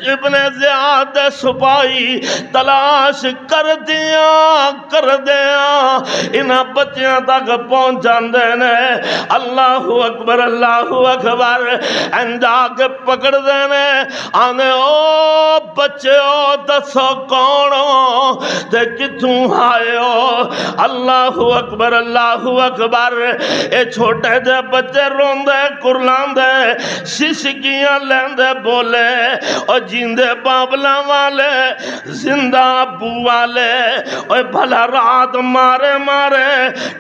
ابن زیاد دے سپاہی تلاش کر دیاں انہاں بچیاں تک پہنچ جاندے نے اللہ اکبر جا کے پکڑ دے نے آنے او بچے او دسو کون ہو تے کتوں آئے ہو اللہ اکبر اے چھوٹے دے بچے روندے کرلاندے سسکیاں لیندے بولے اور جیندے بابلا والے زندہ ابو والے اور بھلا رات مارے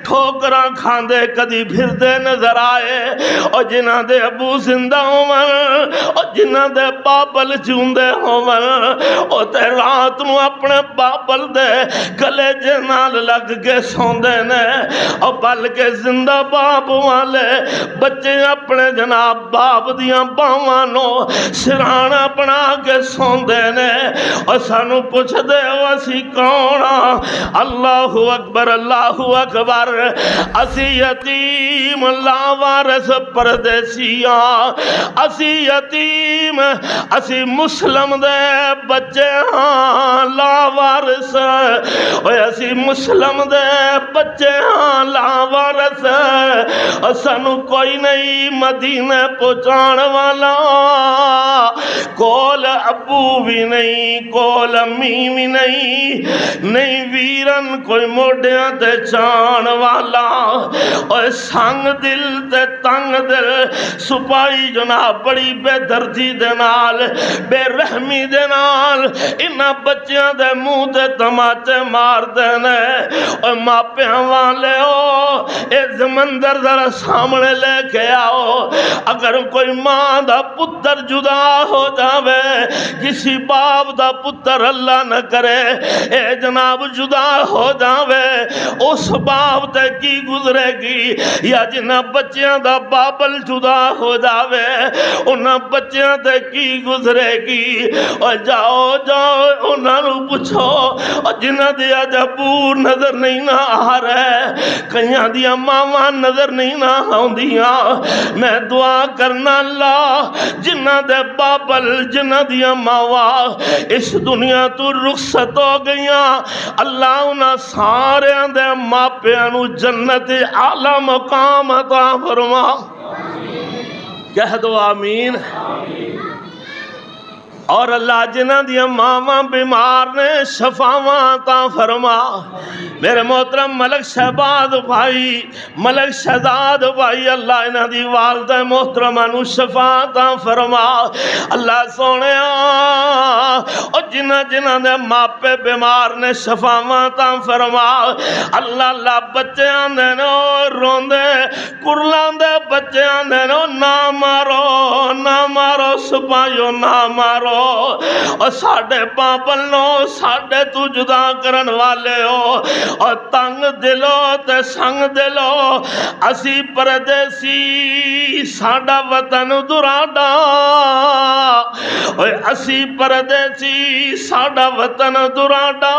ٹھوکراں کھاندے کدی پھردے نظر آئے اور جنہ دے ابو زندہ ہون اور جنہ دے بابل جوندے ہون اور تے رات نو اپنے بابل دے گلے جنال لگ کے سوندے نے اور بلکہ زندہ باب والے بچے اپنے جناب باب دیاں باوانو سرانا بنا کے سوندے نے اور سانو پوچھ دے اسی کون اللہ اکبر اسی یتیم لاوارث پردیسیاں اسی یتیم اسی مسلم دے بچے ہاں لاوارث اسی مسلم دے بچے ہاں لاوارث سانو کوئی نہیں مدینے پہنچان والا کول ابو بھی نہیں کول امی بھی نہیں ویرن کوئی موڈیاں تے چان والا اور سنگ دل تے تنگ دل سپاہی جناب بڑی بے دردی دے نال بے رحمی دے نال انہاں بچیاں دے منہ تے تماچے مار دینے اور ماپیاں والے ہو اے زمندر ذرا سامنے لے کے آؤ اگر کوئی ماں دا پتر جدا ہو جاوے کسی باپ دا پتر اللہ نہ کرے اے جناب جدا ہو جاوے اس باپ تے کی گزرے گی یا جنہ بچیاں دا بابل جدا ہو جاوے انہاں بچیاں تے کی گزرے گی اور جاؤ انہاں نو پوچھو اور جنہ دیا جبور نظر نہیں نہ آ رہے کئیاں دیا ماما نظر نہیں نہ آؤندیاں میں دعا کرنا اللہ جنہ دے بابل جنہ دیا ماوا اس دنیا تو رخصت ہو گئیاں اللہ انہاں سارے دے ماپیاں نو جنت اعلی مقام عطا فرما کہہ دو آمین اور اللہ جنہ دیا ماما بیمار نے شفاواں عطا فرما میرے محترم ملک شہباز بھائی ملک شہزاد بھائی اللہ انہ دی والدہ محترمہ نو شفا عطا فرما اللہ سونے اور جنہ دے ماپے بیمار نے شفاواں عطا فرما اللہ بچے آندے نو روندے کرلاندے بچے آندے نو نہ مارو سپاہیو نہ مارو اور ساڑھے پاپل نو ساڑھے تو جدا کرن والے ہو اور تنگ دلو تے سنگ دلو اسی پردیسی ساڑھا وطن دراڈا اسی پردیسی ساڑھا وطن دراڈا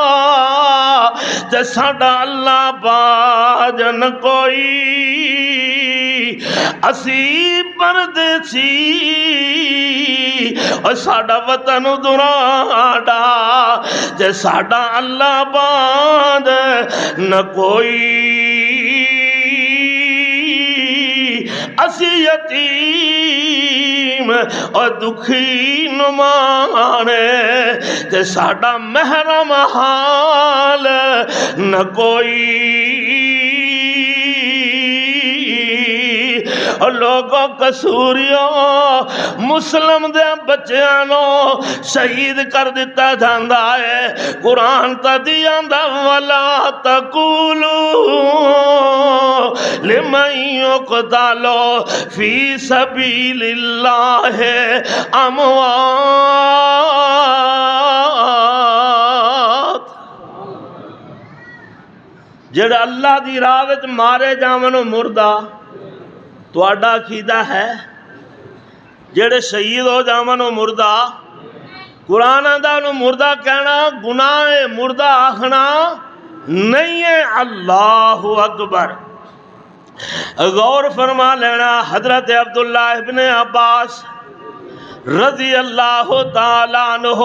تے ساڑھا اللہ باجن کوئی اسی پردیسی اور ساڑھا وطن دراڈا تے ساڑھا اللہ باند نہ کوئی اسی یتیم اور دکھی نمانے تے ساڑھا محرم حال نہ کوئی اور لوگوں قصوریوں مسلم دے بچیانو شہید کر دیتا جاندہ ہے قرآن تا دیاندہ وَلَا تَقُولُوا لِمَنْ يُقْتَلُ فِي سَبِيلِ اللَّهِ أَمْوَاتٌ جڑا اللہ دی راہ وچ مارے جاونو مردہ تو آڈا عقیدہ ہے جڑے شہید ہو جاونو مردہ قرآن آدھا انہوں مردہ کہنا گناہ مردہ آخنا نہیں ہے اللہ اکبر غور فرما لینا حضرت عبداللہ ابن عباس رضی اللہ تعالیٰ عنہ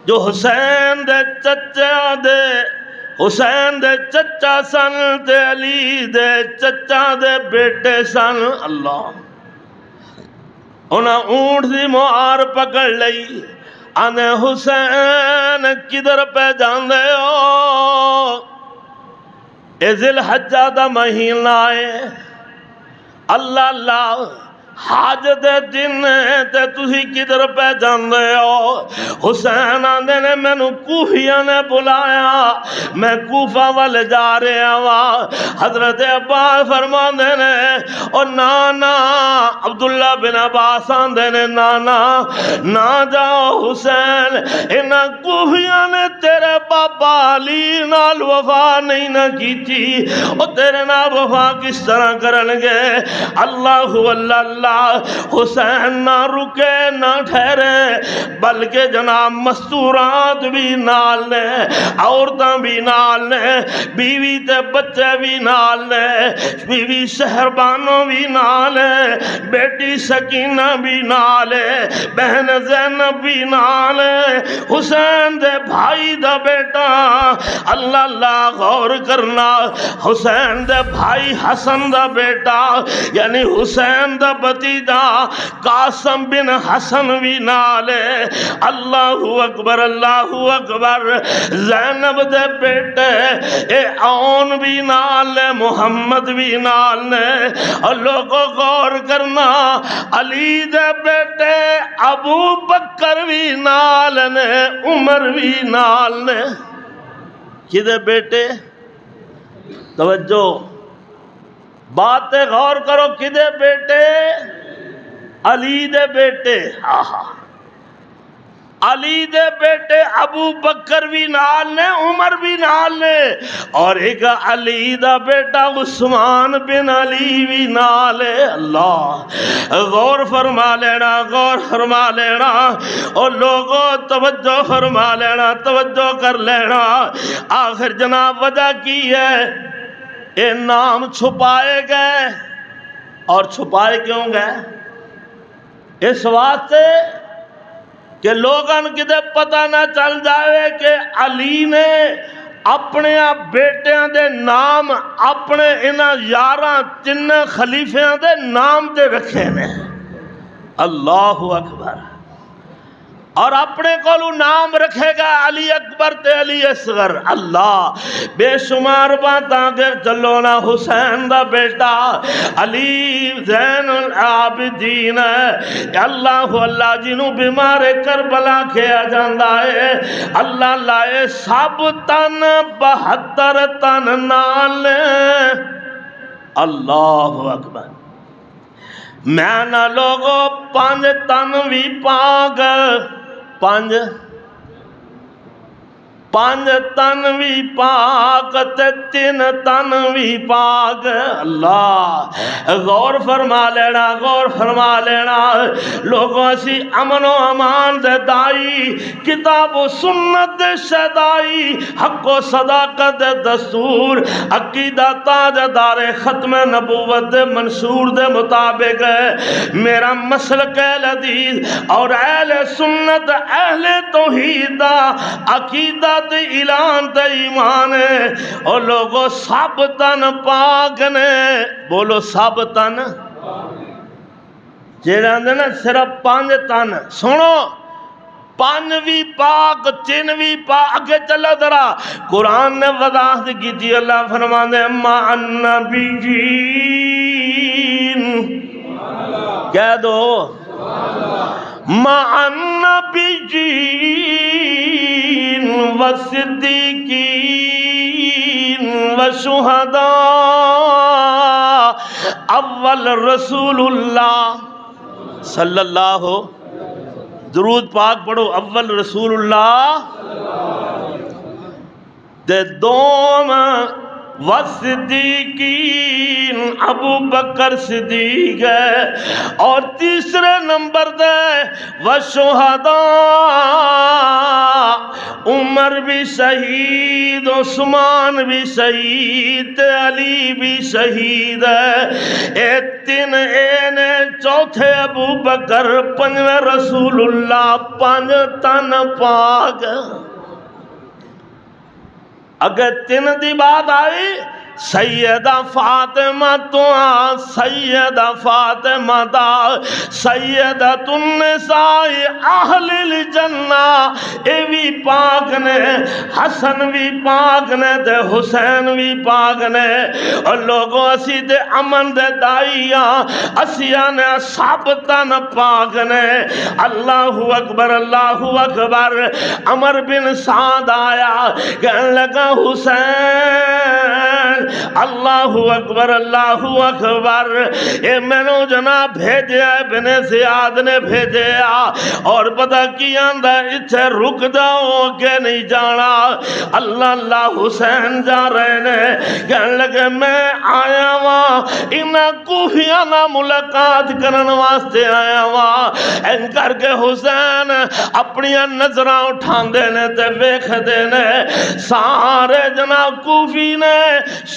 جو حسین دے چچا سن تے علی دے چچا دے بیٹے سن. اللہ انہاں اونٹ دی مہار پکڑ لئی آنے حسین کدھر پہ جاندے ہو؟ اے ذی الحجہ دا مہینہ ہے، اللہ اللہ حج دے دن تے تسی کدھر پہ جاندے ہو؟ حسین آندے نے مینوں کوفیاں نے بلایا، میں کوفہ والے جا رہا وا. حضرت عباس فرماندے نے او نانا، عبداللہ بن عباس آندے نے نانا نہ جاؤ حسین، انہاں کوفیاں نے تیرے بابا علی نال وفا نہیں نہ کیتی، او تیرے نال وفا کس طرح کرن گے؟ اللہ اللہ حسین نہ رکے نہ ٹھہرے بلکہ جناب مستورات بھی نال نے، عورتاں بھی نال نے، بیوی تے بچے بھی نال نے، بیوی شہربانوں بھی نال ہے، بیٹی سکینہ بھی نال ہے، بہن زینب بھی نال ہے، حسین دے بھائی دا بیٹا. اللہ اللہ غور کرنا، حسین دے بھائی حسن دا بیٹا یعنی حسین دا بتیجا قاسم بن حسن بھی نالے. اللہ اکبر اللہ اکبر. زینب دے بیٹے اے اون بھی نالے، محمد بھی نالے. اور لوگوں غور کرنا، علی دے بیٹے ابو بکر بھی نالنے، عمر بھی نالنے. کدے بیٹے؟ توجہ بات غور کرو، کدے بیٹے؟ علی دے بیٹے. علی دے بیٹے ابو بکر بھی نال نے، عمر بھی نال نے، اور ایک علی دا بیٹا عثمان بن علی بھی نال ہے. اللہ غور فرما لینا، غور فرما لینا. اور لوگوں توجہ فرما لینا، توجہ کر لینا. آخر جناب وجہ کی ہے؟ یہ نام چھپائے گئے. اور چھپائے کیوں گئے؟ اس واسطے کہ لوگاں کدے پتہ نہ چل جائے کہ علی نے اپنے بیٹیاں دے نام اپنے انہاں 11 تین خلیفیاں دے نام دے رکھے نے. اللہ اکبر. اور اپنے کولو نام رکھے گا علی اکبر تے علی اصغر. اللہ بے شمار باتاں کے چلو نا. حسین دا بیٹا علی زین العابدین ہے. اللہ اللہ جنوں بیمار کربلا کھیا جاندا ہے. اللہ لائے سب تن 72 تن نال. اللہ اکبر. میں نہ لوگو 5 تن بھی پاگ، 5 تن بھی پاک تے 3 تن بھی پاک. اللہ غور فرما لینا، غور فرما لینا. لوگوں اسی امن و امان دے دائی، کتاب و سنت دے شدائی، حق و صداقت دے دستور، عقیدہ تاج دار ختم نبوت دے منشور دے مطابق میرا مسلک حدیث اور اہل سنت اہل توحید دا عقیدہ تے اعلان تے ایمان ہے. اور لوگوں سب تن پاک نے. بولو سب تن. جیڑا اندر نا صرف 5 تن. سنو 5 بھی پاک 3 بھی پاک. اگے چلو ذرا. قرآن نے وضاحت کی تھی. اللہ فرمانے مع النبیین. کہہ دو مع النبیین والصدیقین والشہداء. اول رسول اللہ صلی اللہ درود پاک پڑھو. اول رسول اللہ دے دوم والصدیقین ابو بکر صدیق ہے. اور تیسرے نمبر دے والشہداء عمر بھی شہید، عثمان بھی شہید، علی بھی شہید ہے۔ اے تین اے نے، چوتھے ابو بکر، پنجویں رسول اللہ، پانچ تن پاک۔ اگر تین دی بات آئی، سیدہ فاطمہ تو سیدہ فاطمہ دا سیدۃ النساء اہل الجنہ، اے بھی پاک نے، حسن بھی پاک نے تے حسین بھی پاک نے۔ اور لوگوں اسی تے امن دے دائیاں، اسیاں نے سب تن پاک نے۔ اللہ اکبر اللہ اکبر۔ عمر بن سعد آیا، کہنے لگا حسین، اللہ اکبر اللہ اکبر، اے میں نے جناب بھیجیا، ابن زیاد نے بھیجیا، اور پتہ کی آندہ اتھے رک جاؤ کہ نہیں جانا۔ اللہ اللہ، حسین جا رہے نے، کہنے لگے میں آیا وہاں انہاں کوفیانہ ملاقات کرن واسطے آیا وہاں۔ ان کر کے حسین اپنی نظرہ اٹھان دینے تے ویکھ دینے، سارے جناب کوفی نے،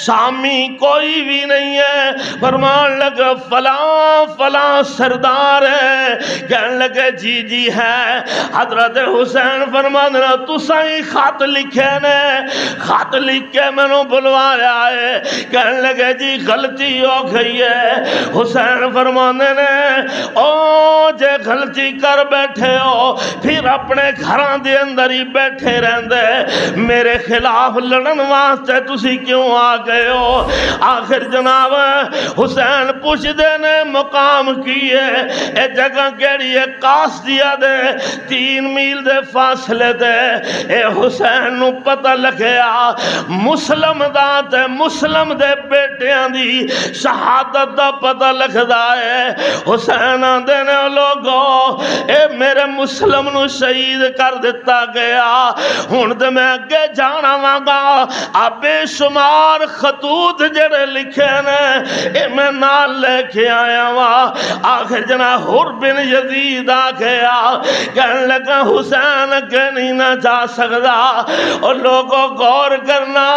شامی کوئی بھی نہیں ہے۔ فرمان لگا فلاں فلاں سردار ہے، کہنے لگے جی جی ہے۔ حضرت حسین فرمان رہا تو سائیں خط لکھے نے، خط لکھ کے میں نے بلوایا ہے۔ کہنے لگے جی غلطی ہو گئی ہے۔ حسین فرمانے نے، او جے غلطی کر بیٹھے ہو پھر اپنے گھران دے اندر ہی بیٹھے رہندے، میرے خلاف لڑن واسطے تسی کیوں آ گئے ہو؟ آخر جناب حسین پوچھ دینے مقام کیے، اے جگہ کیڑی ہے؟ قاصدیہ دے 3 میل دے فاصلے دے۔ اے حسین نو پتہ لگیا مسلم دا تے مسلم دے بیٹیاں دی شہادت دا پتہ لگدا ہے۔ حسین آندے نے لوگو، اے میرے مسلم نو شہید کر دیتا گیا، ہن تے میں اگے جانا وانگا، آپ بے شمار خطوط جڑے لکھے نے اے میں نال لے کے آیا وہاں۔ آخر جناب حر بن یزید آ گیا، کہنے لگا حسین اگے نہیں نہ جا سکتا۔ اور لوگوں غور کرنا،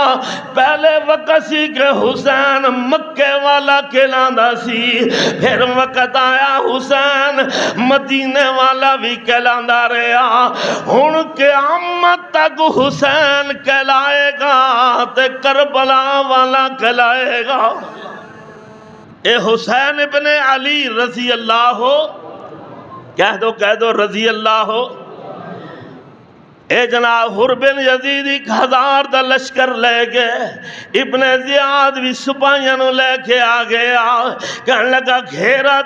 پہلے وقت سی کہ حسین مکے والا کہلاندا سی، پھر وقت آیا حسین مدینے والا بھی کہلاندا رہا، ہن قیامت تک حسین کہلائے گا تے کربلا والا کہلائے گا۔ اے حسین ابن علی رضی اللہ ہو، کہہ دو رضی اللہ ہو۔ اے جناب حر بن یزید 1000 دا لشکر لے گئے، ابن زیاد بھی سپاہیاں نو لے کے آ گیا۔ کہنے لگا گھیرا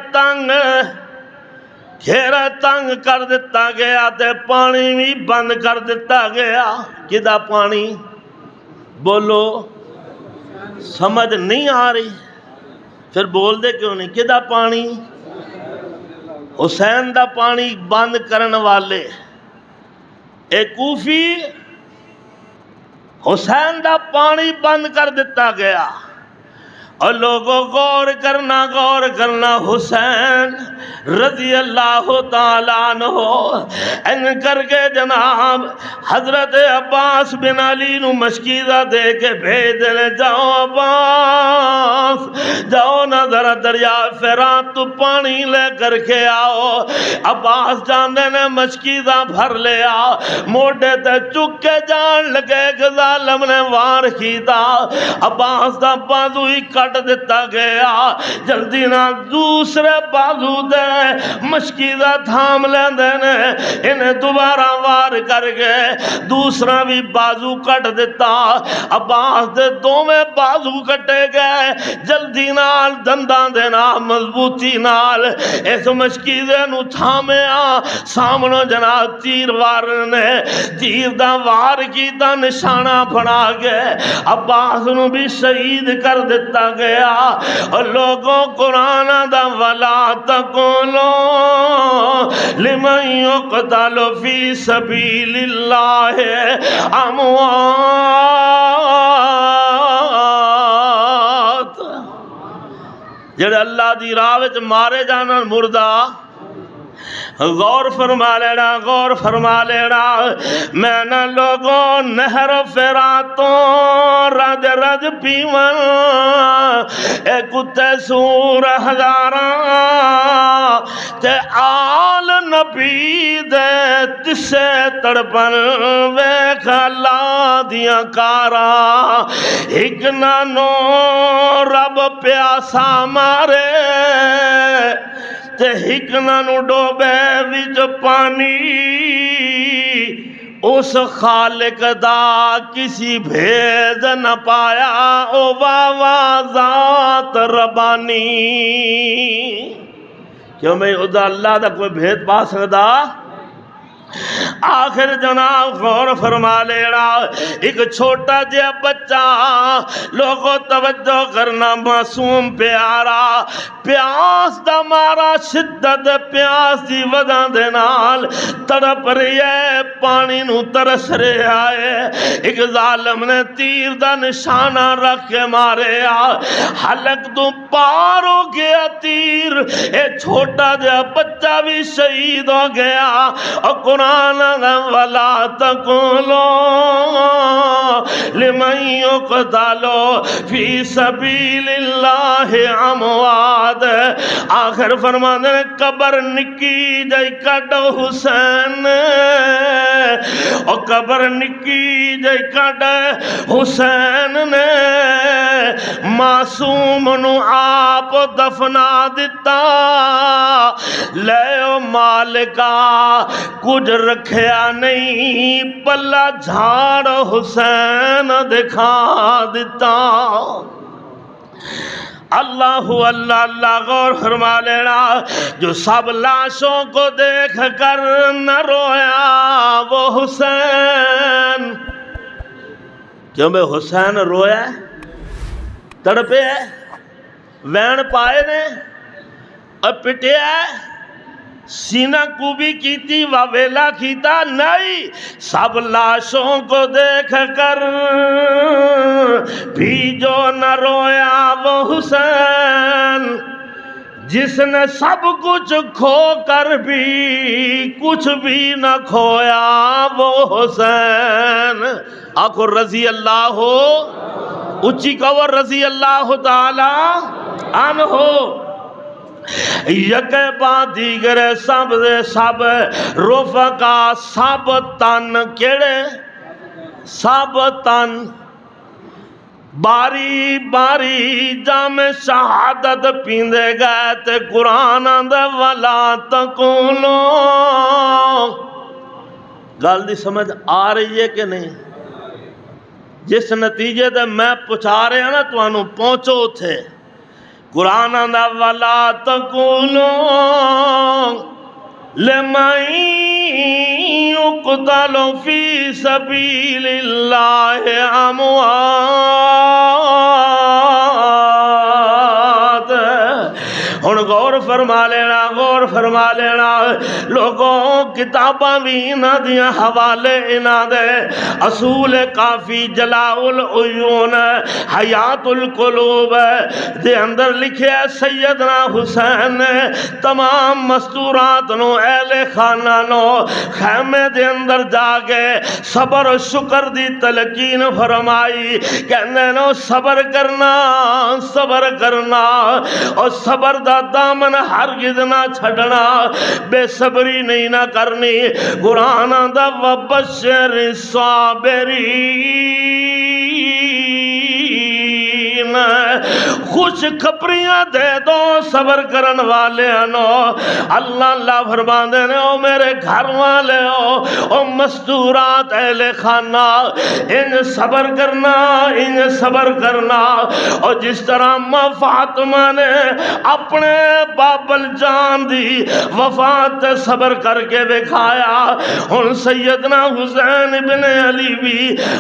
تنگ کر دیتا گیا تے پانی بھی بند کر دیتا گیا۔ کدا پانی؟ بولو، سمجھ نہیں آ رہی؟ پھر بول دے کیوں نہیں؟ کدا پانی؟ حسین دا پانی بند کرن والے اے کوفی، حسین دا پانی بند کر دیتا گیا۔ اور لوگوں غور کرنا حسین رضی اللہ تعالیٰ عنہ ان کر کے جناب حضرت عباس بن علی نو مشکیزہ دے کے بھیج دینے، جاؤ عباس، جاؤ نہ ذرا دریا فرات تو پانی لے کر کے آؤ۔ عباس جاندے نے مشکیزہ بھر لیا، موڑے تے چک کے جان لگے کہ ظالم نے وار کیتا، عباس دا بازو ہی کٹ دیتا گیا۔ جلدی نہ دوسرے بازو دے مشکیزہ تھام لیندے نے، انہیں دوبارہ وار کر گئے، دوسرا بھی بازو کٹ دیتا۔ عباس دے دوویں بازو کٹے گئے، جلدی نال دنداں دے نال مضبوطی نال اس مشکیزے نو تھامیا۔ سامنے جناب تیر وارنے، تیر دا وار کی دا نشانہ بنا گئے، عباس نو بھی شہید کر دیتا گیا۔ اور لوگوں قرآن دا وَلَا تَقُولُوا لِمَن يُقْتَلُ فِي سَبِيلِ اللَّهِ أَمْوَاتٌ، جڑے اللہ دی راہ وچ مارے جانا مردہ غور فرما لینا، غور فرما لینا، میں نہ لوگوں نہر فراتوں رج رج پیون، اے کتے سور ہزاراں تے آل نبی دے تسے تڑپن ویکھ اللہ دیاں کاراں، ایک نانو رب پیاسا مارے تے ہکنا نو ڈوبے وچ پانی، اس خالق دا کسی بھید نہ پایا، او واہ ذات ربانی۔ کیوں میں ادا اللہ دا کوئی بھید پا سکدا؟ آخر جناب غور فرما لینا، ایک چھوٹا جہا بچہ، لوگوں توجہ کرنا، معصوم پیارا، پیاس دا مارا، شدت پیاس دی وجہ دے نال تڑپ رہی ہے، پانی نو ترس رہا ہے، ایک ظالم نے تیر دا نشانہ رکھ کے مارے، حلق تو پار ہو گیا تیر، اے چھوٹا جہا بچہ بھی شہید ہو گیا۔ اور قرآن وَلَا تَقُولُوا لِمَن يُقْتَلُ فِي سَبِيلِ اللَّهِ أَمْوَاتٌ، آخر فرمانے قبر نکی جائی کٹ حسین، اور قبر نکی جائی کٹ حسین نے معصوم نو آپ دفنا دیتا، لے مالکا کچھ رکھیا نہیں، پلا جھاڑ حسین دکھا دیتا۔ اللہ اللہ اللہ، غور فرما لینا، جو سب لاشوں کو دیکھ کر نہ رویا وہ حسین، کیوں بے حسین رویا تڑپے ہے، وین پائے نے اور پٹے ہے، سینہ کوبی کیتی واویلا کیتا نہیں، سب لاشوں کو دیکھ کر بھی جو نہ رویا وہ حسین، جس نے سب کچھ کھو کر بھی کچھ بھی نہ کھویا وہ حسین۔ آخر رضی اللہ اچھی کور رضی اللہ تعالی عنہ، یک بعد دیگر سب دے سب رفقا، سب تن کیڑے، سب تن باری باری جام شہادت پیندے گئے تے قرآن آندا وَلَا تَقُولُوا۔ گل دی سمجھ آ رہی ہے کہ نہیں؟ جس نتیجے دے میں پہنچا رہے ہیں نا تانوں پہنچو تھے، قرآن آندا وَلَا تَقُولُوا لِمَن يُقْتَلُ فِي سَبِيلِ اللَّهِ أَمْوَاتٌ۔ ہن غور فرما لینا، غور فرما لینا، لوگوں کتاباں بھی انہاں دیاں حوالے انہاں دے، اصول کافی، جلاء العیون، حیات القلوب دے اندر لکھیا سیدنا حسین نے تمام مستورات نو اہل خانہ نو خیمے دے اندر جا کے صبر و شکر دی تلقین فرمائی، کہنے نو صبر کرنا، صبر کرنا، اور صبر دا دامن ہرگز نہ چھڑنا، بے صبری نہیں نہ کرنی۔ قرآن دا وَبَشِّرِ الصَّابِرِينَ، خوش خبریاں دے دو صبر کرن والے نو۔ اللہ اللہ فرماندے نے او میرے گھر والے او مستورات اہل خانہ، ان صبر کرنا، ان صبر کرنا۔ اور جس طرح ماں فاطمہ نے اپنے بابل جان دی وفات صبر کر کے دکھایا، ہن سیدنا حسین بن علی بھی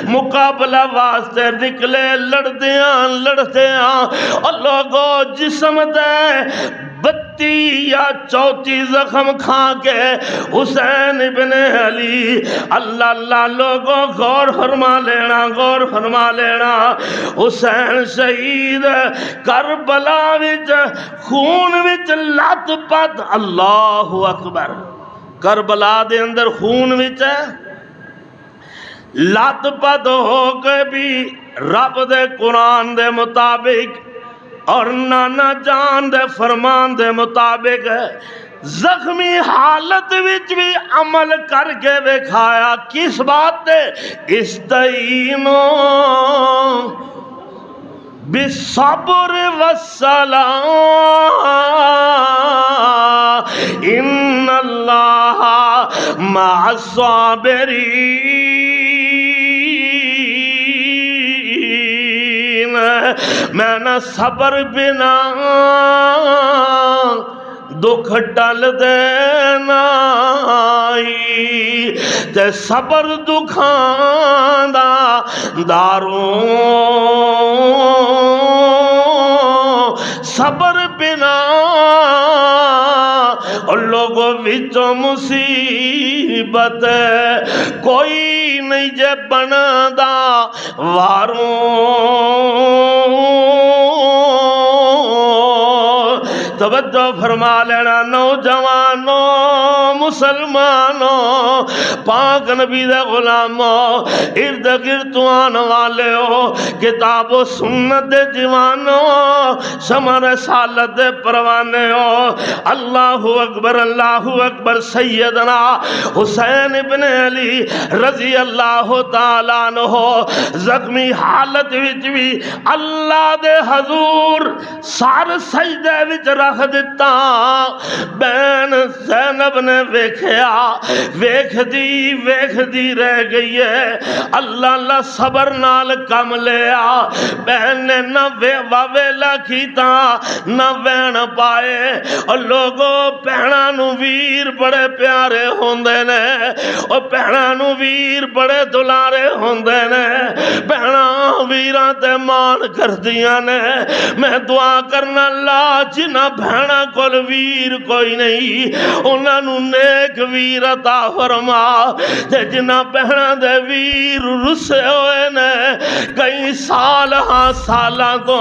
مقابلہ واسطے نکلے، لڑدیاں لڑدیاں، اور لوگوں جسم دے 32 یا 34 زخم کھا کے حسین ابن علی، اللہ اللہ لوگوں غور فرما لینا، غور فرما لینا، حسین شہید کربلا وچ خون وچ لت پت، اللہ اکبر، کربلا دے اندر خون وچ لت پت ہو کے بھی رب دے قرآن دے مطابق اور نانا جان دے فرمان دے مطابق زخمی حالت وچ بھی عمل کر کے وکھایا۔ کس بات تے؟ استعینوا بالصبر والصلاۃ ان اللہ مع الصابرین۔ میں نہ صبر بنا دکھ ٹل دینا، تے صبر دکھاں دا داروں، صبر بنا اور لوگوں وچوں مصیبت کوئی نہیں جے بندا واروں۔ توجہ فرما لینا نوجوانوں، مسلمانوں، پاک نبی دے غلاموں، ارد گرد آنے والے ہو، کتاب و سنت دے دیوانوں، شمع رسالت دے پروانے ہو، اللہ اکبر، اللہ اکبر۔ سیدنا حسین ابن علی رضی اللہ تعالیٰ عنہ زخمی حالت وچ بھی اللہ دے حضور سر سجدے وچ رکھ دیتا۔ بین زینب نے ویکھیا، ویکھ دی رہ گئی ہے، اللہ اللہ صبر نال کم لیا۔ بہن نے نہ واویلا کیتا نہ وین پائے، اور لوگوں بہناں نو ویر بڑے پیارے ہوندے نے، اور بہناں نو ویر بڑے دلارے ہوندے نے، بہناں ویراں تے مان کردیاں نے۔ میں دعا کرنا اللہ جنہ بہناں کول ویر کوئی نہیں انہاں نو نیک ویر عطا فرما، تے جنہ بہناں دے ویر رسے ہوئے نے کئی سالاں تو،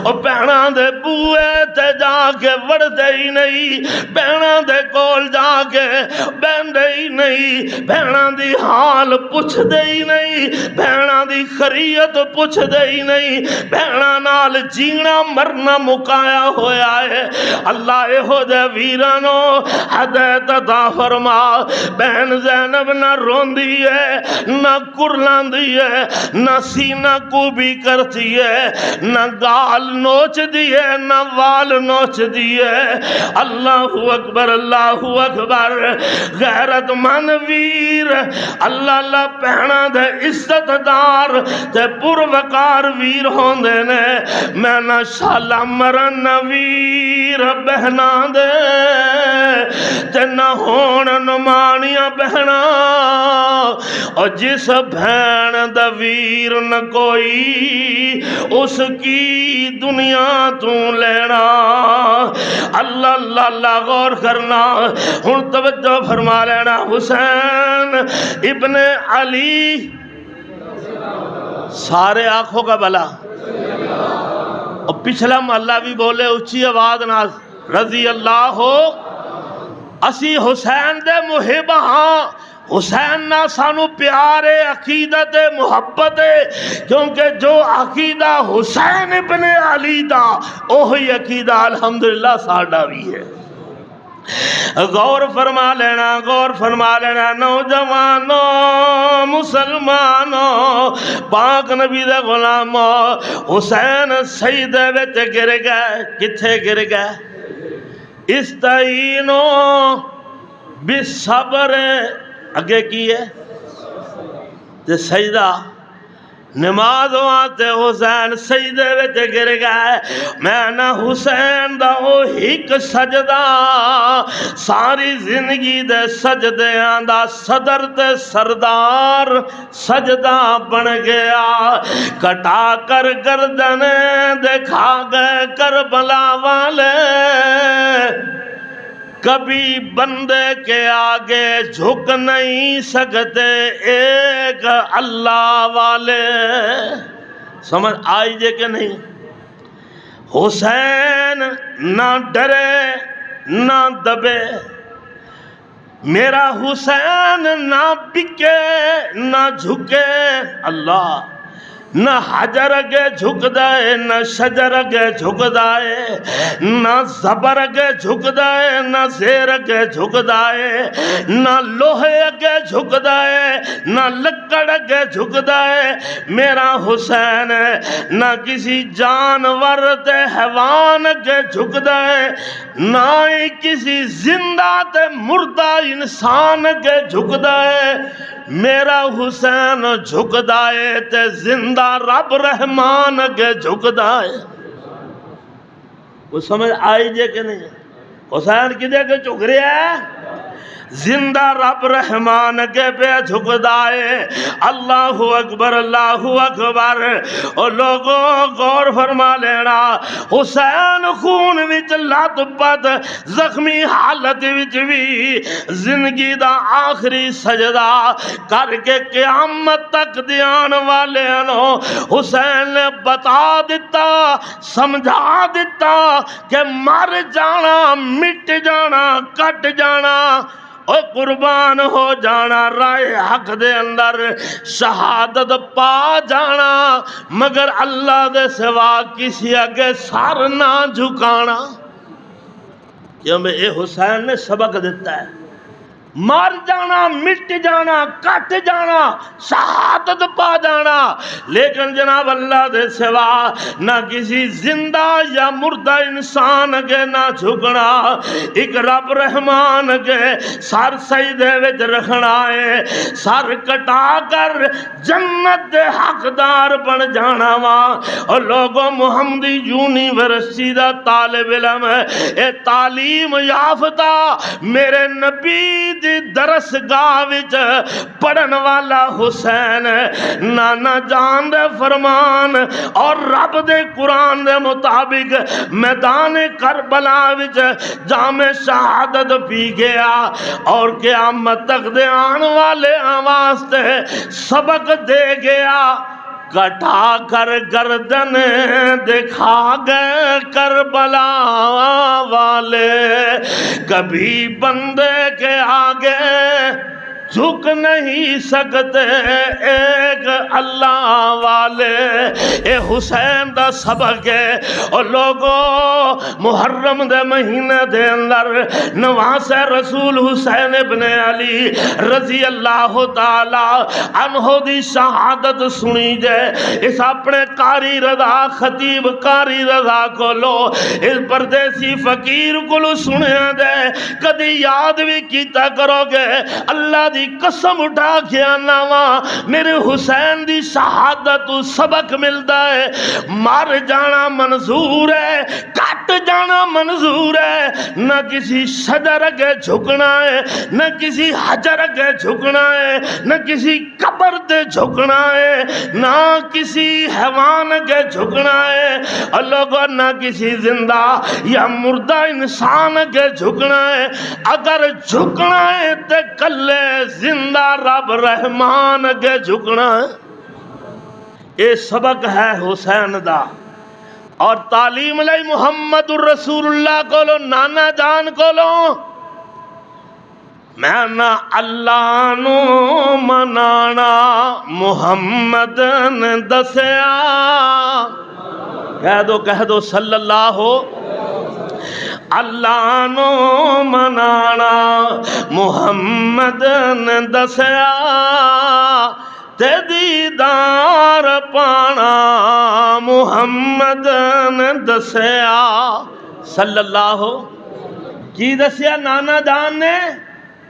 اور بہناں دے بوئے تے جا کے وڑ دے ہی نہیں، بہناں دے کول جا کے بہندے ہی نہیں، بہناں دی حال پوچھ دے ہی نہیں، بہناں دی خریت پوچھ دے ہی نہیں، بہناں نال جینا مرنا مکایا ہویا ہے۔ اللہ اہو دے ویرانو ہدایت عطا فرما۔ بہن زینب نہ روندی ہے، نہ کرلاندی ہے، نہ سینہ کو بھی کرتی ہے، نہ گال نوچ دی ہے، نہ وال نوچ دی ہے۔ اللہ اکبر، اللہ اکبر۔ غیرت مند ویر اللہ اللہ پہنا دے عزت دار تے پروکار ویر ہوندے نے۔ میں نہ شالا مرن ویر بہنا دے تے نہ ہون نمانیاں بہنا، اور جس بہن دا ویر نہ کوئی اس کی دنیا تو لینا۔ اللہ اللہ اللہ غور کرنا۔ ہن توجہ فرما لینا۔ حسین ابن علی، سارے آنکھوں کا بلا، اور پچھلا محلہ بھی بولے اچھی آواز ناز رضی اللہ ہو۔ اسی حسین دے محب ہاں، حسین نہ سانو پیارے عقیدت محبت ہے، کیونکہ جو عقیدہ حسین ابن علی دا اوہی عقیدہ الحمدللہ ساڈا بھی ہے۔ غور فرما لینا، غور فرما لینا نوجوانوں، مسلمانوں، پاک نبی دے غلاموں۔ حسین سجدے وچ گر گئے، کتھے گر گئے؟ استعینوا بالصبر، اگے کی ہے تے سجدہ نماز واسطے حسین سجدے وچ گر گئے. میں نہ حسین دا او ایک سجدہ ساری زندگی دے سجدیاں دا صدر تے سردار سجدہ بن گیا. کٹا کر گردن دکھا گئے کربلا والے، کبھی بندے کے آگے جھک نہیں سکتے ایک اللہ والے. سمجھ آئی جے کہ نہیں؟ حسین نہ ڈرے نہ دبے، میرا حسین نہ بکے نہ جھکے. اللہ نہ حجر اگے جھک دائے نہ شجر اگے جھک دائے، نہ زبر اگے جھک دائے نہ زیر اگے جھک دائے، نہ لوہے اگے جھک دائے نہ لکڑ اگے جھک دائے. میرا حسین نہ کسی جانور تے حیوان اگے جھک دائے، نہ ہی کسی زندہ تے مردہ انسان اگے جھک دائے. میرا حسین جھک دائے تے زندہ رب رحمان اگے جھک دائے. وہ سمجھ آئی جے کہ نہیں؟ حسین کدے کے جھک رہا ہے؟ زندہ رب رحمان کے پہ جھک دائے. اللہ اکبر اللہ اکبر. اور لوگوں غور فرما لینا، حسین خون وچ لت پت زخمی حالت وچ بھی زندگی دا آخری سجدہ کر کے قیامت تک دیان والے نو حسین نے بتا دیتا، سمجھا دیتا کہ مر جانا، مٹ جانا، کٹ جانا، او قربان ہو جانا، رائے حق دے اندر شہادت پا جانا، مگر اللہ دے سوا کسی اگے سر نہ جھکانا. کیوں میں اے حسین نے سبق دیتا ہے، مر جانا، مٹ جانا، کٹ جانا، شہادت پا جانا، لیکن جناب اللہ دے سوا نہ کسی زندہ یا مردہ انسان کے نہ جھکنا. ایک رب رحمان کے سر سجدے وچ رکھنا ہے، سر کٹا کر جنت دے حقدار بن جانا وا. اور لوگوں محمدی یونیورسٹی دا طالب علم ہے، اے تعلیم یافتہ میرے نبی درس گاہ وچ پڑھن والا حسین نانا جان دے فرمان اور رب دے قرآن دے مطابق میدان کربلا وچ جام شہادت پی گیا. اور قیامت تک دے آن والے واسطے سبق دے گیا. کٹا کر گردن دکھا گئے کربلا والے، کبھی بندے کے آگے جھک نہیں سکتے ایک اللہ والے. اے حسین دا سبق ہے. اور لوگوں محرم دے مہینے دے اندر نواز رسول حسین ابن علی رضی اللہ تعالی عنہ دی شہادت سنی جائے. اس اپنے قاری رضا خطیب قاری رضا کو لو، اس پردیسی فقیر کو لو سنیا جائے، کدی یاد بھی کیتا کرو گے. اللہ دی قسم اٹھا کے آنا وا، میرے حسین دی شہادت سبق ملتا ہے. مر جانا منظور ہے، کٹ جانا منظور ہے، نہ کسی شجر اگے جھکنا ہے، نہ کسی حجر اگے جھکنا ہے، نہ کسی قبر تے جھکنا ہے، نہ کسی حیوان اگے جھکنا ہے، اور لوگوں نہ کسی زندہ یا مردہ انسان اگے جھکنا ہے. اگر جھکنا ہے تے کلے زندہ رب رحمان اگے جھکنا ہے. یہ سبق ہے حسین دا. اور تعلیم لئی محمد الرسول اللہ کو لو، نانا جان کو لو. میں نہ اللہ نو منانا محمد نے دسیا، کہہ دو صلی اللہ اللہ نو منانا محمد نے دسیا، تے دیدار پانا محمد نے دسیا. صلی اللہ کی دسیا نانا جان نے؟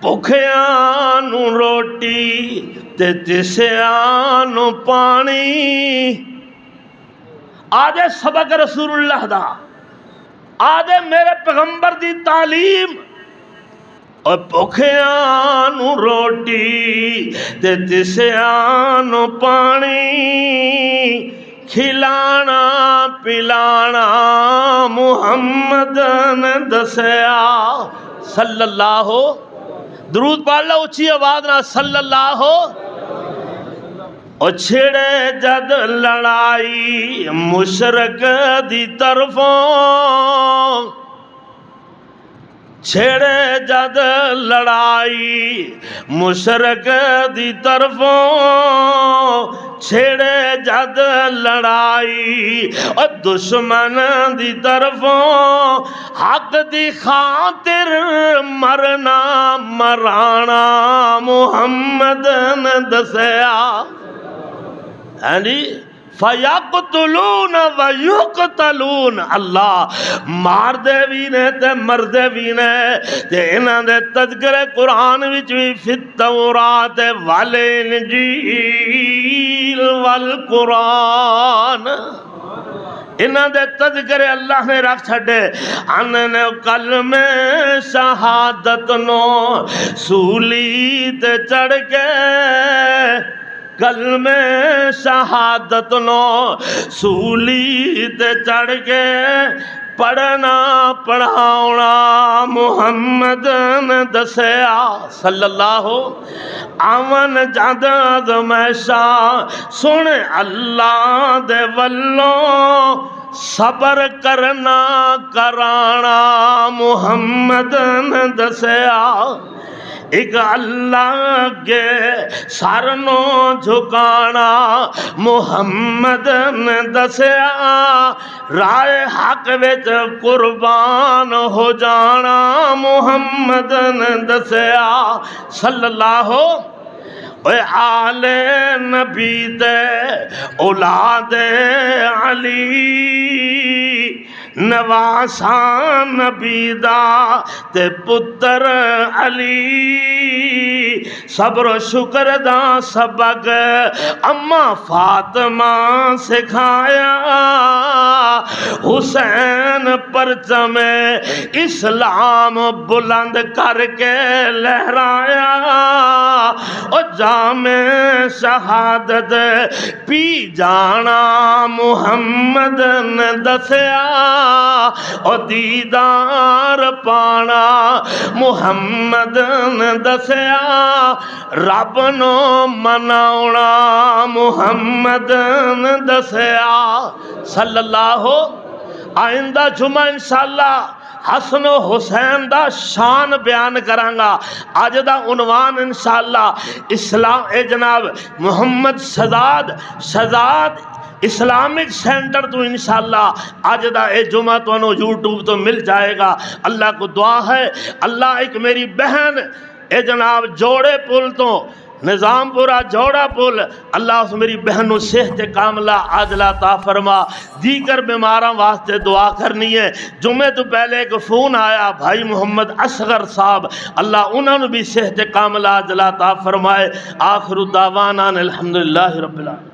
بھکھیاں نو روٹی تے تسیاں نو پانی آدھے سبق رسول اللہ دا آدھے میرے پیغمبر دی تعلیم اور بھکھیاں نو روٹی تے تسیاں نو پانی کھلانا پلانا محمد نے دسیا صلی اللہ درود پڑھ لو اچھی آواز نہ صلی اللہ اور چھڑے جد لڑائی مشرک دی طرفوں چھڑے جد لڑائی مشرک دی طرفوں چھڑے جد لڑائی اور دشمن دی طرفوں حق دی خاطر مرنا مرانا محمد نے دسیا فَيَقْتُلُونَ وَيُقْتَلُونَ اللہ مار دے بھی نے تے مر دے بھی نے تے انہاں دے تذکرے قرآن وچ بھی فی التورات والانجیل والقرآن انہاں دے تذکرے اللہ نے رکھ چھڑے انہاں کلمہ شہادت نو سولی تے چڑھ کے کلمہ شہادت نو سولی تے چڑھ کے پڑھنا پڑھاؤنا محمد نے دسیا صلی اللہ آمن جد آزمائشا سن اللہ دے ولوں صبر کرنا کرانا محمد نے دسیا ایک اللہ کے سرنو جھکانا محمد نے دسیا رائے حق وچ قربان ہو جانا محمد نے دسیا صلی اللہ اے آل نبی دے اولاد علی نواسان نبی دا تے پتر علی صبر و شکر دا سبق اما فاطمہ سکھایا حسین پرچم اسلام بلند کر کے لہرایا او جامع شہادت پی جانا محمد نے دسیا او دیدار پانا محمد نے دسیا رب نو مناونا محمد نے دسیا صلی اللہ آئندہ جمعہ انشاءاللہ حسن و حسین دا شان بیان کرانگا آج دا عنوان انشاءاللہ اسلام جناب محمد شہزاد اسلامک سینٹر تو انشاءاللہ آج دا اے جمعہ تو انہوں یوٹیوب تو مل جائے گا اللہ کو دعا ہے اللہ ایک میری بہن اے جناب جوڑے پل تو نظام پورا جوڑا پل اللہ اس میری بہن نو صحت کاملہ عاجلہ عطا فرما دیگر بیماراں واسطے دعا کرنی ہے جمعے تو پہلے ایک فون آیا بھائی محمد اصغر صاحب اللہ انہوں نے بھی صحت کاملہ عاجلہ عطا فرمائے آخر دعوانا الحمدللہ رب العالمین